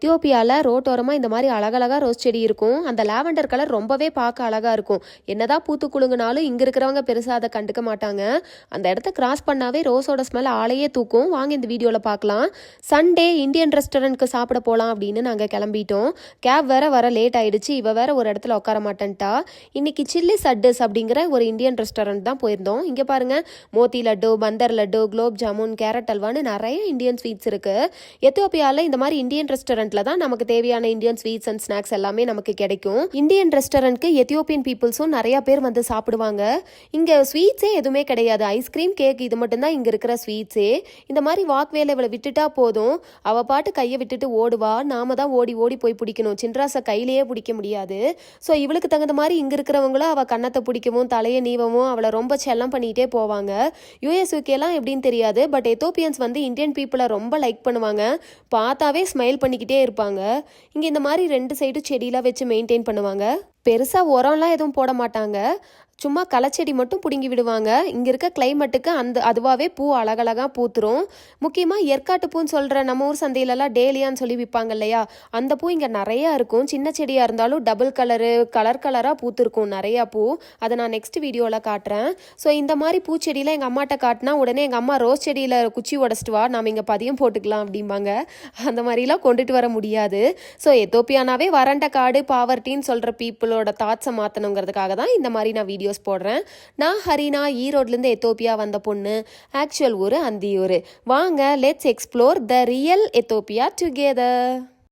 எத்தியோப்பியாவில் ரோட்டோரமாக இந்த மாதிரி அழகழகாக ரோஸ் செடி இருக்கும். அந்த லாவெண்டர் கலர் ரொம்பவே பார்க்க அழகாக இருக்கும். என்னதான் பூத்து குலுங்குனாலும் இங்கே இருக்கிறவங்க பெருசாக அதை கண்டுக்க மாட்டாங்க. அந்த இடத்த கிராஸ் பண்ணாவே ரோஸோட ஸ்மெல் ஆளையே தூக்கும். வாங்க இந்த வீடியோவில் பார்க்கலாம். சண்டே இந்தியன் ரெஸ்டாரண்ட்க்கு சாப்பிட போகலாம் அப்படின்னு நாங்கள் கிளம்பிட்டோம். கேப் வர லேட் ஆயிடுச்சு. இவ வேற ஒரு இடத்துல உட்கார மாட்டேன்ட்டா. இன்னைக்கு சில்லி சட்டுஸ் அப்படிங்கிற ஒரு இந்தியன் ரெஸ்டாரண்ட் தான் போயிருந்தோம். இங்கே பாருங்க, மோத்தி லட்டு, பந்தர் லட்டு, குலோப் ஜாமுன், கேரட் அல்வான்னு நிறைய இந்தியன் ஸ்வீட்ஸ் இருக்கு. எத்தியோப்பியாவில் இந்த மாதிரி இந்தியன் ரெஸ்டாரண்ட் தான் நமக்கு தேவையான இந்தியன் ஸ்வீட்ஸ் அண்ட் ஸ்நாக்ஸ் எல்லாமே நமக்கு கிடைக்கும். இந்தியன் ரெஸ்டாரண்ட்க்கு எத்தியோப்பியன் பீப்புள்ஸும் நிறைய பேர் வந்து சாப்பிடுவாங்க. இங்க ஸ்வீட்ஸே எதுவுமே கிடையாது. ஐஸ்கிரீம், கேக் இது மட்டும் தான் இங்க இருக்கிற ஸ்வீட்ஸே. இந்த மாதிரி வாக்வேல இவளை விட்டுட்டா போதும், அவ பாட்டு கையை விட்டுட்டு ஓடுவா. நாம தான் ஓடி ஓடி போய் பிடிக்கணும். சின்ராசை கையிலேயே பிடிக்க முடியாது. ஸோ இவளுக்கு தகுந்த மாதிரி இங்க இருக்கிறவங்களும் அவ கண்ணத்தை பிடிக்கவும் தலையை நீவவும் அவளை ரொம்ப செல்லம் பண்ணிட்டே போவாங்க. யூஎஸ்யூகேலாம் எப்படின்னு தெரியாது, பட் எத்தியோப்பியன்ஸ் வந்து இந்தியன் பீப்புளை ரொம்ப லைக் பண்ணுவாங்க. பார்த்தாவே ஸ்மைல் பண்ணிக்கிட்டே இருப்பாங்க. இங்க இந்த மாதிரி 2 சைடு செடியெல்லாம் வச்சு மெயின்டைன் பண்ணுவாங்க. பெருசா உரம்லாம் எதுவும் போட மாட்டாங்க. சும்மா களைச்செடி மட்டும் பிடுங்கி விடுவாங்க. இங்கே இருக்க கிளைமேட்டுக்கு அதுவாகவே பூ அழகழகாக பூத்துரும். முக்கியமாக ஏற்காட்டு பூன்னு சொல்கிற நம்ம ஊர் சந்தையிலலாம் டேலியான்னு சொல்லி விற்பாங்க இல்லையா, அந்த பூ இங்கே நிறையா இருக்கும். சின்ன செடியாக இருந்தாலும் டபுள் கலராக பூத்துருக்கும் நிறையா பூ. அதை நான் நெக்ஸ்ட் வீடியோவில் காட்டுறேன். ஸோ இந்த மாதிரி பூச்செடியில் எங்கள் அம்மாட்ட காட்டினா உடனே எங்கள் அம்மா ரோஸ் செடியில் குச்சி உடச்சிட்டு வா, நாம் இங்கே பதியம் போட்டுக்கலாம் அப்படிம்பாங்க. அந்த மாதிரிலாம் கொண்டுட்டு வர முடியாது. ஸோ எத்தியோப்பியானாவே வறண்ட காடு, பாவர்ட்டின்னு சொல்கிற பீப்புளோட தாட்ஸை மாற்றணுங்கிறதுக்காக தான் இந்த மாதிரி நான் வீடியோஸ் போடுறேன். நான் ஹரினா, ஈரோட்லேருந்து எத்தியோப்பியா வந்த பொண்ணு. ஆக்சுவல் ஊர் அந்தியூர். வாங்க, let's explore the real Ethiopia together.